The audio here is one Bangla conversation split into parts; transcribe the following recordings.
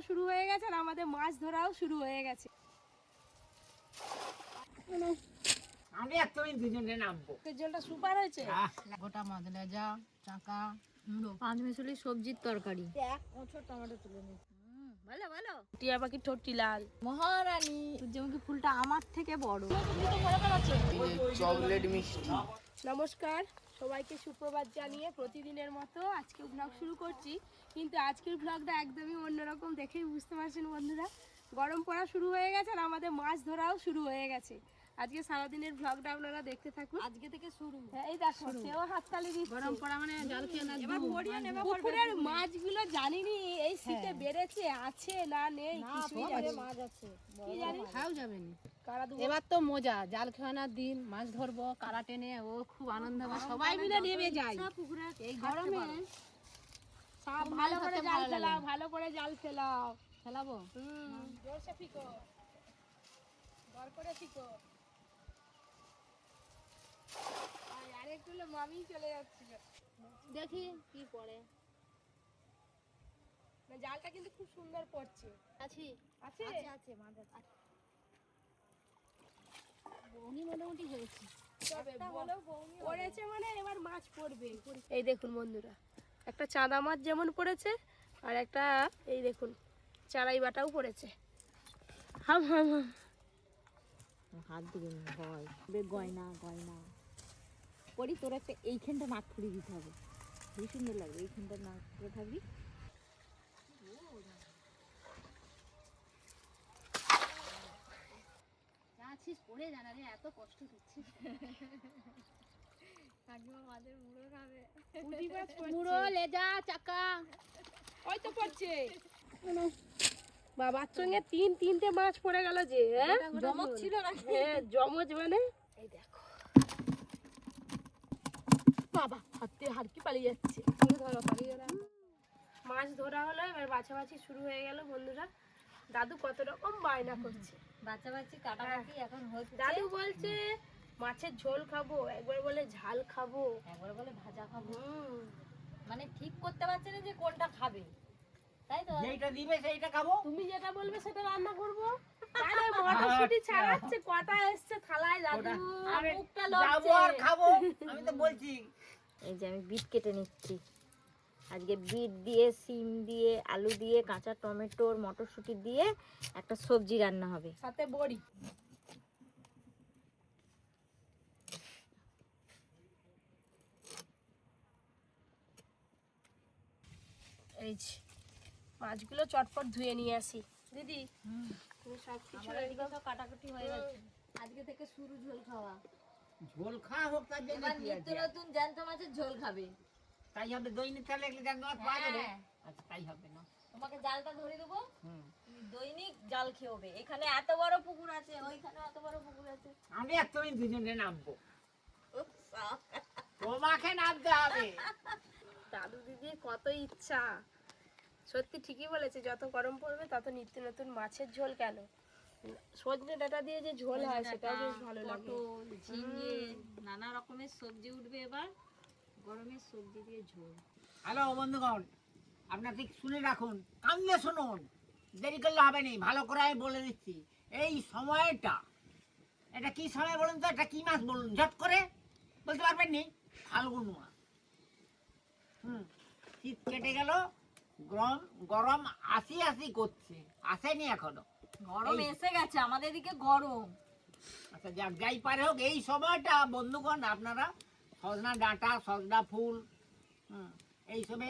শুরু হয়ে গেছে আর আমাদের মাছ ধরাও শুরু হয়ে গেছে। আমি আর তুমি দুজনে নামবো। জলটা সুপার হয়েছে। গোটা মাছ লেজা চাকা মুড়ো পাঁচ মিশালি সবজির তরকারি এক মোচড় টমেটো তুলে নি। ভালো ভালো। টিয়া পাখির ঠোঁটটি লাল। মহারানী সূর্যমুখী ফুলটা আমার থেকে বড়। চকলেট মিষ্টি। নমস্কার সবাইকে, সুপ্রভাত জানিয়ে প্রতিদিনের মতো আজকে ব্লগ শুরু করছি। কিন্তু আজকের ব্লগটা একদমই অন্যরকম, দেখেই বুঝতে পারছেন বন্ধুরা। গরম পড়া শুরু হয়ে গেছে আর আমাদের মাছ ধরাও শুরু হয়ে গেছে। আজকে সারাদিনের ব্লগটা আপনারা দেখতে থাকুন। আজকে থেকে শুরু। এই দেখো সেও হাততালি দিচ্ছে। গরম পড়া মানে জাল খেয়ে না। পুকুরের মাছগুলো জানিনি এই শীতে বেড়েছে আছে না নেই কিছুই জানি না। মাছ আছে কি জানি খাও যাবে না। কারা দুটো এবার তো মজা জাল খাওয়ানোর দিন মাছ ধরবো কারা টেনে ও খুব আনন্দ হবে সবাই মিলে নেমে যায় এই গরমে। সব ভালো করে জাল ফেলাও, ভালো করে জাল ফেলাও। ফেলাবো জোরসে ফিকো, বর করে ফিকো। আর একটু হলে মামি চলে যাচ্ছিল। দেখি কি পড়ে। না জালটা কিন্তু খুব সুন্দর পড়ছে। আছি আছে আছে মাছ আছে। বৌনি মোটামুটি হয়েছে। পড়েছে মানে এবার মাছ পড়বে। এই দেখুন বন্ধুরা, একটা চাঁদা মাছ যেমন পড়েছে আর একটা এই দেখুন চারাই বাটাও পড়েছে। হাম হাম হাম। হাত দিবি ভয় গয়না গয়না পরি তোর একটা এইখানটা নাক ফুড়ে দিতে হবে। খুবই সুন্দর লাগবে এইখানটা নাক ফুড়ে থাকবি। আছিস পড়ে জানা রে এত কষ্ট দিচ্ছিস। মাছের মুড়ো খাবে। মুড়ো লেজা চাকা ওই তো পড়ছে। বাবার সঙ্গে তিনটে মাছ পড়ে গেল যে। জমক ছিল না। হ্যাঁ জমজ মানে এই দেখো বাবা হাতে হারকি পালিয়ে যাচ্ছে। মাছ ধরা হলো, এবার বাছাবাছি শুরু হয়ে গেল বন্ধুরা। দাদু কত রকম বায়না করছে। বাচ্চাবাচ্চি কাটাকাটি এখন হচ্ছে। দাদু বলছে মাছের ঝোল খাবো, একবার বলে ঝাল খাবো, একবার বলে ভাজা খাবো। মানে ঠিক করতে পারছে না যে কোনটা খাবে, তাই তো? যেটা দিবে সেইটা খাবো। তুমি যেটা বলবে সেটা রান্না করবো। তাহলে মটরশুঁটি ছাড়াচ্ছে, কটা এসছে থালায় দাদু। মুখটা যাবো আর খাবো, আমি তো বলছি। এই যে আমি বিট কেটে নিচ্ছি। আজকে বিট দিয়ে সিম দিয়ে আলু দিয়ে কাঁচা টমেটোর মটরশুঁটি দিয়ে একটা সবজি রান্না হবে, সাথে বড়ি। এই যে মাছগুলো চটপট ধুয়ে নিয়ে আসি। দিদি তুমি সব কিছু কাটাকুটি হয়ে গেছে। আজকে থেকে শুরু ঝোল খাওয়া। ঝোল খাওয়া হোক তার জন্য এবার কি নিত্য আছে? নতুন জ্যান্ত মাছের ঝোল খাবে। তাই হবে, দৈনিক তাহলে এগুলো জানতে পাওয়া যাবে। হ্যাঁ। আচ্ছা তাই হবে না। তোমাকে জালটা ধরে দেবো, হুম। তুমি দৈনিক জাল খেয়ে। এখানে এত বড় পুকুর আছে, ওইখানে এত বড় পুকুর আছে। আমি আর তুমি দুজনে নামবো। তোমাকে নামতে হবে। দাদু দিদির কত ইচ্ছা। সত্যি ঠিকই বলেছে, যত গরম পড়বে তত নিত্য নতুন মাছের ঝোল। কেন সজনে ডাঁটা দিয়ে যে ঝোল হয় সেটাও বেশ ভালো লাগে। পটল ঝিঙে নানা রকমের সবজি উঠবে এবার গরমের সবজি দিয়ে ঝোল। হ্যালো বন্ধুগণ, আপনার ঠিক শুনে রাখুন, কান্দে শুনুন, দেরি করলে হবে না। ভালো করে আমি বলে দিচ্ছি, এই সময়টা এটা কি সময় বলুন তো? এটা কি মাস বলুন, ঝট করে বলতে পারবেন নি? ফাল্গুন মাস। শীত কেটে গেল, গরম গরম আসি আসি করছে, আসেনি এখনো। গরম এই- এসে গেছে আমাদের দিকে গরম। আচ্ছা যাক, যাই পারে হোক, এই সময়টা বন্ধুগণ আপনারা সজনা ডাঁটা সজনা ফুল এইসবে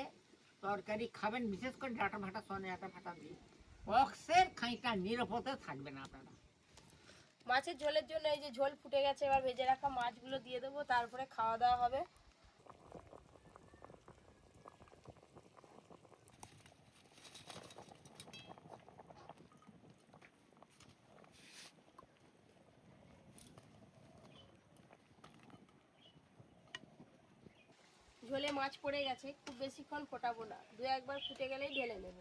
তরকারি খাবেন, বিশেষ করে ডাঁটা ফাটা সজনে ডাঁটা ফাটা দিয়ে। বক্সের খাইটা নিরাপদে থাকবেন আপনারা। মাছের ঝোলের জন্য এই যে ঝোল ফুটে গেছে, এবার ভেজে রাখা মাছগুলো দিয়ে দেবো, তারপরে খাওয়া দাওয়া হবে। ঝোলে মাছ পড়ে গেছে, খুব বেশিক্ষণ ফোটাবো না, দু একবার ফুটে গেলেই ঢেলে নেব।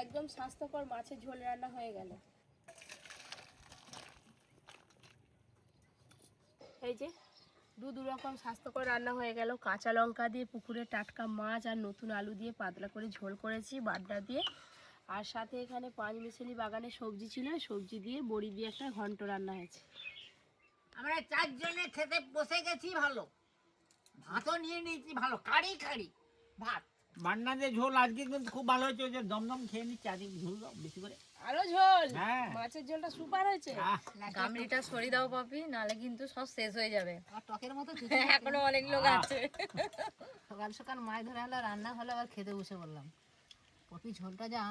একদম স্বাস্থ্যকর মাছের ঝোল রান্না হয়ে গেল। এই যে দু রকম স্বাস্থ্যকর রান্না হয়ে গেল। কাঁচা লঙ্কা দিয়ে পুকুরের টাটকা মাছ আর নতুন আলু দিয়ে পাতলা করে ঝোল করেছি বাড্ডা দিয়ে, আর সাথে এখানে পাঁচমিশালি বাগানের সবজি ছিল, সবজি দিয়ে বড়ি দিয়ে একটা ঘন্ট রান্না হয়েছে। আমরা 4 জনে খেতে বসে গেছি, ভালো ভাতও নিয়ে নিয়েছি, ভালো কারি কারি ভাত। বান্না যে ঝোল আজকে কিন্তু খুব ভালো হয়েছে, ওই যে দমদম খেয়ে নিচ্ছি, আজকে ঝোল দাও বেশি করে। আরো ঝোল, হ্যাঁ। মাছের ঝোলটা সুপার হয়েছে। গামলিটা সরিয়ে দাও পাপি, নাহলে কিন্তু সব শেষ হয়ে যাবে। টকের মতো এখনো অনেক লোক আছে। সকাল সকাল মাছ ধরে হলো, রান্না হলো, আবার খেতে বসে বললাম। পপি ঝোলটা যা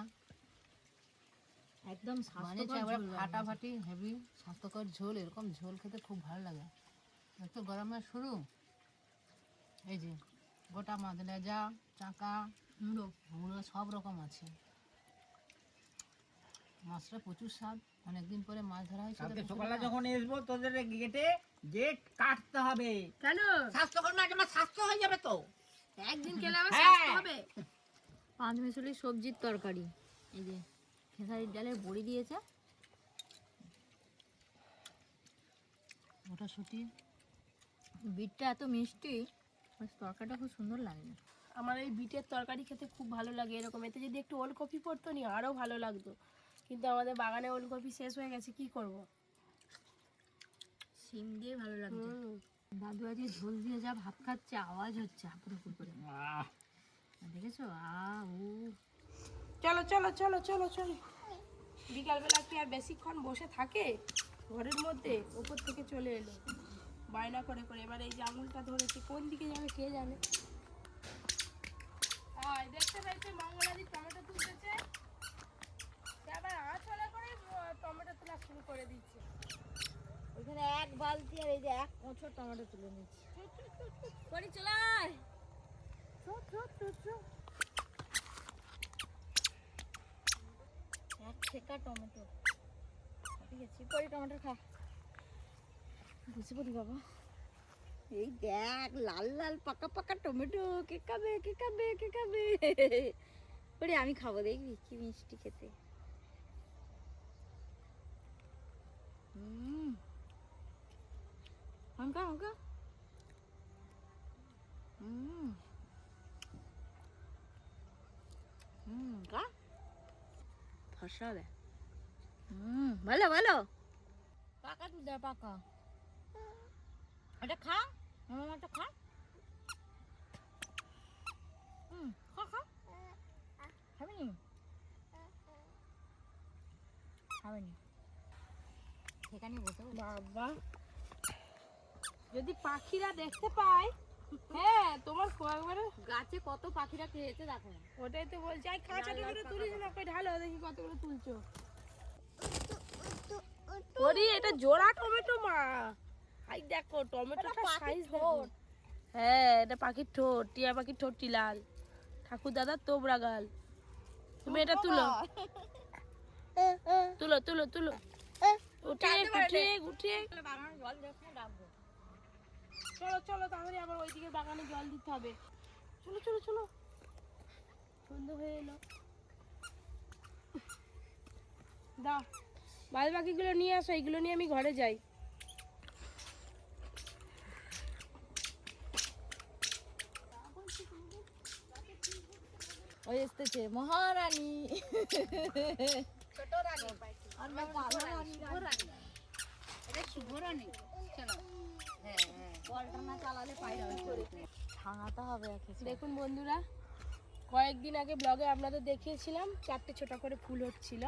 একদম বানিয়েছে, আবার ফাটাফাটি হেভি স্বাস্থ্যকর ঝোল। এরকম ঝোল খেতে খুব ভালো লাগে। একটু গরমের শুরু, এই যে গোটা মাছ, লেজা, চাকা, মুড়ো মুড়ো সব রকম আছে। মাছটা প্রচুর স্বাদ, অনেকদিন পরে মাছ ধরা হয়েছে। কালকে সকালে যখন আসবো তোদের গেটে গেট কাটতে হবে। কেন? স্বাস্থ্যকর মাছ, আমার স্বাস্থ্য হয়ে যাবে তো। একদিন খেলে আমার হ্যাঁ। স্বাস্থ্য হবে। পাঁচমিশালি সবজির তরকারি, এই যে খেসারির ডালের বড়ি দিয়েছে, মটরশুঁটি, বিটটা এত মিষ্টি, তরকারিটা খুব সুন্দর লাগে। আমার এই বিটের তরকারি খেতে খুব ভালো লাগে। এরকম এতে যদি একটু ওলকপি পড়তো নি আরো ভালো লাগতো, কিন্তু আমাদের বাগানে ওলকপি শেষ হয়ে গেছে, কি করব। শিম দিয়ে ভালো লাগছে। দাদু আজকে ঝোল দিয়ে যা ভাত খাচ্ছে, আওয়াজ হচ্ছে হাপুর করে, দেখেছো? চলো চলো চলো চলো চলো। বিকালবেলা কি আর বেশিক্ষণ বসে থাকে ঘরের মধ্যে? ওপর থেকে চলে এলো বায়না করে করে। এবার এই যে আঙুলটা ধরেছে, কোন দিকে যাবে কে জানে। দেখতে পাইছে মঙ্গলাদি টমেটো তুলতেছে, সে আবার আঁচলা করে টমেটো তোলা শুরু করে দিচ্ছে। ওইখানে এক বালতি আর এই যে এক কোঁচো টমেটো তুলে নিচ্ছি। পরি চলায় এক ঠেকা টমেটো। ঠিক আছে, পরি টমেটো খা, বুঝে পড়ি বাবা। এই দেখ লাল লাল পাকা পাকা টমেটো, কে খাবে কে খাবে কে খাবে? পরি আমি খাবো, দেখবি কি মিষ্টি খেতে। हमका हमका का ফসা দে। ভালো ভালো পাকা, তুই দে পাকা, এটা খা, মামাটা খা, খা খা, খাবি নি? খাবি নি? সেখানে বসে বাবা, যদি পাখিরা দেখতে পায়, হ্যাঁ তোমার একবারে গাছে কত পাখিরা খেয়েছে দেখো। ওটাই তো বলছি। আই কাঁচা টমেটো তুলিস না, কই ঢালো দেখি কতগুলো তুলছো। ওরে এটা জোড়া টমেটো মা, আই দেখো টমেটোটা সাইজ দেখো। হ্যাঁ এটা পাখির ঠোঁট, টিয়া পাখির ঠোঁটটি লাল, ঠাকুর দাদা তোবড়া গাল। তুমি এটা তুলো তুলো তুলো তুলো, উঠিয়ে উঠিয়ে উঠিয়ে। জল দেখে ডাকবো। চলো চলো, তাহলে আবার ওইদিকে বাগানে জল দিতে হবে। চলো চলো চলো, সন্ধ্যে হয়ে এলো। দাও বাদ বাকিগুলো নিয়ে আসো, এইগুলো নিয়ে আমি ঘরে যাই। ওই এসতেছে মহারানী, ছোট রানী, আর না কালো রানী, শুভ রানী। এটা শুভ রানী। চলো, হ্যাঁ হ্যাঁ, কলটা না চালালে পায়রা ছাঙাতে হবে। দেখুন বন্ধুরা, কয়েকদিন আগে ব্লগে আপনাদের দেখিয়েছিলাম 4টে ছোট করে ফুল হচ্ছিল,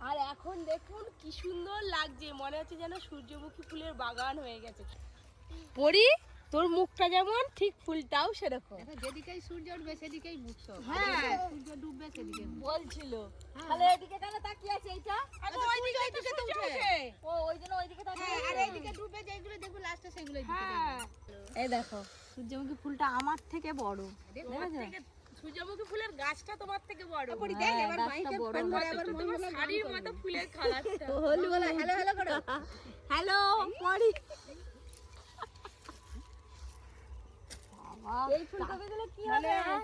আর এখন দেখুন কি সুন্দর লাগছে, মনে হচ্ছে যেন সূর্যমুখী ফুলের বাগান হয়ে গেছে। পরি তোর মুখটা যেমন, ঠিক ফুলটাও সেরকম। দেখো যেদিকেই সূর্য উঠবে সেদিকেই মুখ সব, হ্যাঁ সূর্য ডুববে সেদিকে মুখ। বলছিল তাহলে এদিকে কেন তাকিয়ে আছে এইটা? আরে ওইদিকে তো সূর্য ওঠে। ও ওই জন্য ওইদিকে তাকিয়ে হ্যাঁ, আছে। আর এইদিকে ডুববে যেগুলো দেখবো লাস্টে সেগুলোই দিকে হ্যাঁ এই দেখো সূর্যমুখী ফুলটা আমার থেকে বড়, তোমার থেকে সূর্যমুখী ফুলের গাছটা তোমার থেকে বড়। পরি দেখ এবার গাছটা মাইকে বড় ফোন করে, হবে। আবার তোমার শাড়ির মতো ফুলের কালারটা। হলু বলে হ্যালো হ্যালো করো। হ্যালো পরি, এই ফুলটাকে দিলে কি মানে হবে?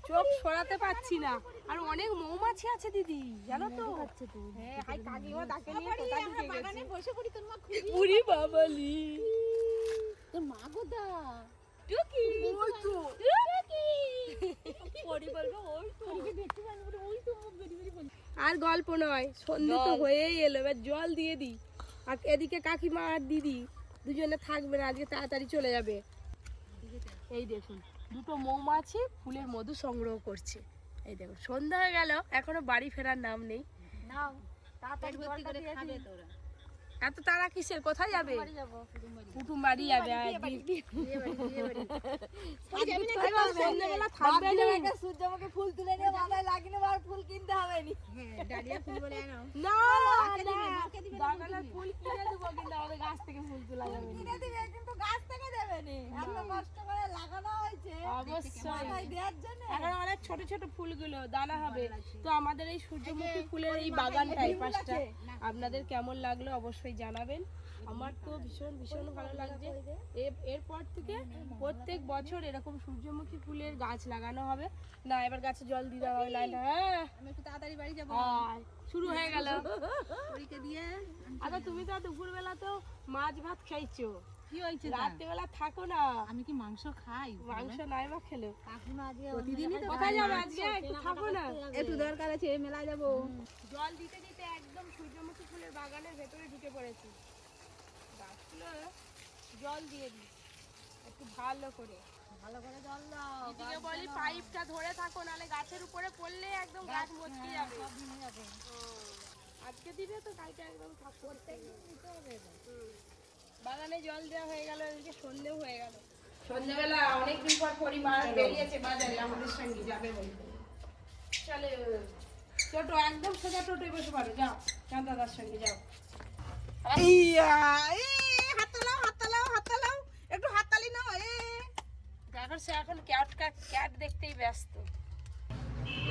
চোখ সরাতে পারছি না, আর অনেক মৌমাছি আছে দিদি, জানো তো? আচ্ছা তো হ্যাঁ, হাই কাকিমা তাকে নিয়ে কোথায় ঢুকে গেছে। বসে পড়ি, তোর মা খুব পুরি বাবালি। তোর মা কোথা টুকি ওই তো টুকি পরি বলবো ওই তো পরিকে দেখতে পান বলে ওই তো মুখ বেরি বেরি বল আর গল্প নয়, সন্ধে তো হয়েই এলো, এবার জল দিয়ে দিই। আর এদিকে কাকিমা আর দিদি দুজনে থাকবে না, আজকে তাড়াতাড়ি চলে যাবে। এই দেখুন দুটো মৌমাছি ফুলের মধু সংগ্রহ করছে। এই দেখুন সন্ধ্যা হয়ে গেল, এখনো বাড়ি ফেরার নাম নেই। নাও তাড়াতাড়ি জলটা দিয়ে খাবে তোরা এত তারা কিসের, কোথায় যাবে? বাড়ি যাব কুটুম বাড়ি যাবে। সন্ধ্যেবেলা থাকবে না। একটা সূর্যমুখী ফুল তুলে নিয়ে মাথায় লাগিয়ে আর ফুল কিনতে হবে নি ডালিয়া ফুল বলে নাও না বাগানের ফুল কিনে দেবো, কিন্তু আমাদের গাছ থেকে ফুল তোলা যাবে না। কিনে দিবে কিন্তু গাছ থেকে দেবে নি এত কষ্ট করে লাগানো হয়েছে অবশ্যই মাথায় দেওয়ার জন্য এখন অনেক ছোট ছোট ফুলগুলো দানা হবে। তো আমাদের এই সূর্যমুখী ফুলের এই বাগানটা এই পাশটা আপনাদের কেমন লাগলো অবশ্যই জানাবেন। আমার তো ভীষণ ভীষণ ভালো লাগছে। এরপর থেকে প্রত্যেক বছর এরকম সূর্যমুখী ফুলের গাছ লাগানো হবে। না এবার গাছে জল দিতে হবে। লাইনটা হ্যাঁ আমি একটু তাড়াতাড়ি বাড়ি যাব শুরু হয়ে গেল। পরীকে দিয়ে আচ্ছা তুমি তো দুপুরবেলা তো মাছ ভাত খাইছো, কি হয়েছে রাত্রেবেলা থাকো না। আমি কি মাংস খাই? মাংস নাই বা খেলে কাকিমা আজকে প্রতিদিনই তো কোথায় যাবে আজকে? একটু থাকো না। একটু দরকার আছে মেলা যাব জল দিতে দিতে একদম সূর্যমুখী ফুলের বাগানের ভেতরে ঢুকে পড়েছি। গাছগুলো জল দিয়ে দিই একটু ভালো করে। ভালো করে জল দাও দিদিকে বলি পাইপটা ধরে থাকো, নাহলে গাছের উপরে পড়লে একদম গাছ মচকে যাবে। সব ভেঙে যাবে আজকে দিবে তো কালকে একদম থাকো। বাগানে জল দেওয়া হয়ে গেল, এদিকে সন্ধেও হয়ে গেল। সন্ধ্যেবেলা অনেকদিন পর পরিবার বেরিয়েছে বাজারে আমাদের সঙ্গে যাবে বলতে। চলে টোটো একদম সোজা টোটোয় বসে পারো, যাও যাও দাদার সঙ্গে যাও। এখন সে এখন ক্যাট দেখতেই ব্যস্ত।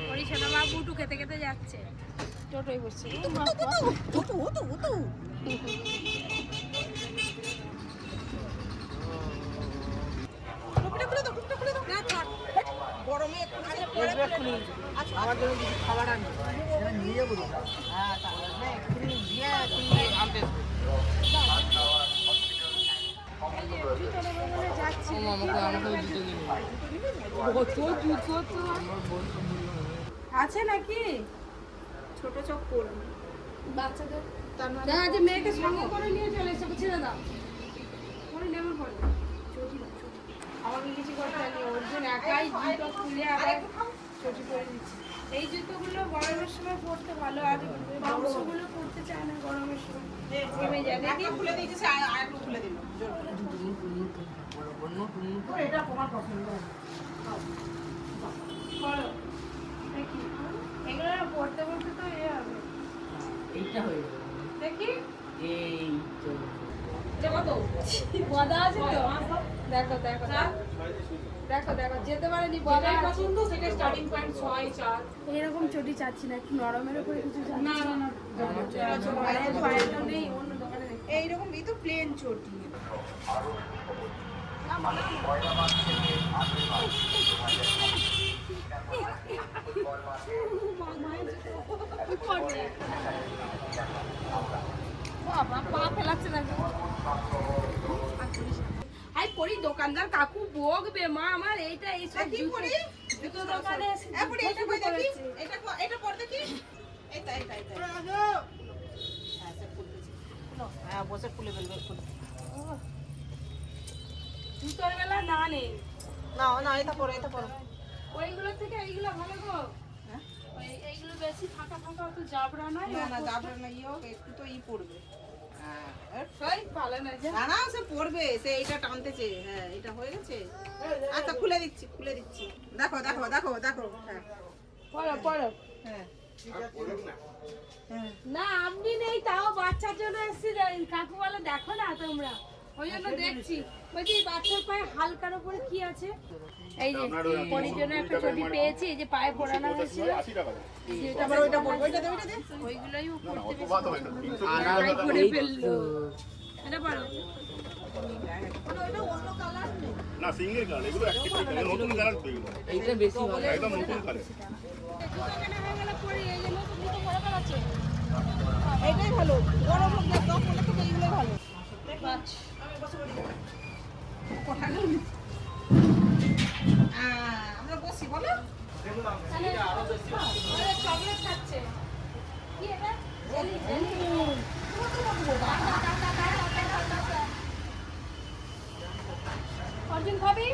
পরিচালনা মা বুটু খেতে খেতে যাচ্ছে, টোটোয় বসছে। আমার জন্য কিছু খাবার আনবে, এটা নিয়ে যাবো। হ্যাঁ তাহলে এক্ষুনি দিয়ে তুমি আনতে আসবে। আছে নাকি ছোট চপ্পল বাচ্চাদের? দেখা যে মেয়েকে সঙ্গে করে নিয়ে চলে এসে ছেড়ে দাও, পরে নেমে পড়বে। আমাকে কিছু করতে নেই, ওর জন্য একাই জুতো খুলে আবার চটি পরে দিচ্ছি। এই জুতোগুলো গরমের সময় পরতে ভালো, আর মাংসগুলো পরতে চায় না গরমের সময়, ঘেমে যায়। দেখি খুলে দিয়েছে, আর একটু খুলে দিল। এটা তোমার পছন্দ করো দেখি। এগুলো পড়তে পড়তে তো এ হবে। এইটা হয়ে যাবে। দেখি এই তো এটা কত বদা আছে তো? দেখো দেখো দেখো দেখো যেতে পারেনি বদা পছন্দ, সেটা স্টার্টিং পয়েন্ট 6-4। এরকম চটি চাচ্ছি না, একটু নরমের উপরে কিছু চাচ্ছি। না না না পায়েটা নেই, অন্য দোকানে দেখি। এইরকম এই তো প্লেন চটি। দোকানদার কাকু বকবে মা আমার এইটা এই সব জুতো দোকানে এটা পড়তে কি হ্যাঁ বসে খুলে ফেলবে। জুতোর বেলা না নেই, না না এটা পড়ো, এটা পড়ো। ওইগুলো থেকে এইগুলো ভালো গো। এইগুলো বেশি ফাঁকা ফাঁকা অত জাবরা নয়। না না যাবে না, ইয়ে হোক একটু তো ই পড়বে। সই ভালো না যে না না সে পড়বে, সে এইটা টানতেছে। হ্যাঁ এটা হয়ে গেছে। আচ্ছা খুলে দিচ্ছি, খুলে দিচ্ছি। দেখো দেখো দেখো দেখো। হ্যাঁ পড়ো পড়ো। হ্যাঁ না আপনি নেই, তাও বাচ্চার জন্য এসেছি। কাকু বলে দেখো না তোমরা, ওই জন্য দেখছি। বলছি বাচ্চার পায়ে হালকার উপরে কি আছে? এই যে পরির জন্য একটা চটি পেয়েছি, এই যে পায়ে পরানো হয়েছিল। তারপর ওইটা পড়বে, ওইটা দে, ওইটা দে। ওইগুলোই পড়তে পড়ে ফেললো। এটা পড়ো। না সিঙ্গেল কালার, এগুলো একটি কালার, নতুন কালার তো এগুলো। এইটা বেশি ভালো। একদম নতুন কালার। জুতো কেনা হয়ে গেলে পরে এই যে নতুন জুতো পরে বেড়াচ্ছে। এইটাই ভালো। গরম হোক না, কম হলে তো এইগুলোই ভালো। চকলেট খাচ্ছে কি এটা জেলি জেলি অর্জুন খাবি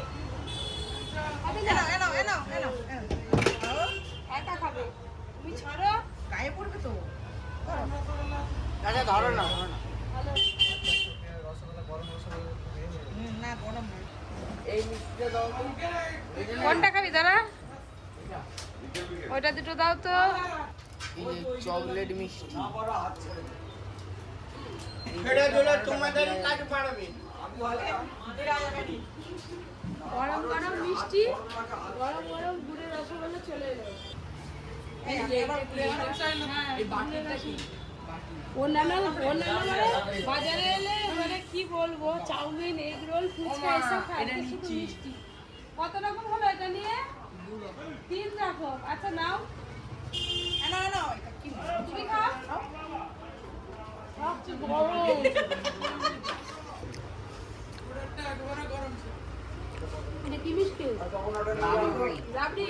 খাবি না এনো এনো এনো এনো একা খাবে তুমি ছাড়ো গায়ে পড়বে তো আচ্ছা ধরো না ভালো না গরম না এই মিষ্টিটা দাও তো। কোনটা খাবি দাঁড়া ওইটা দুটো দাও তো চকলেট মিষ্টি এটা দিলে তোমাদের কাজ পারবে গরম গরম মিষ্টি গরম গরম গুড়ের রসগোল্লা চলে এলো অন্যান্য বাজারে এলে মানে কি বলবো চাউমিন এগ রোল ফুচকা এসব খাই শুধু মিষ্টি কত রকম হলো এটা নিয়ে 3 রকম আচ্ছা নাও এনো এনো এটা কি তুমি খাও সবচেয়ে গরম এটা কি মিষ্টি রাবড়ি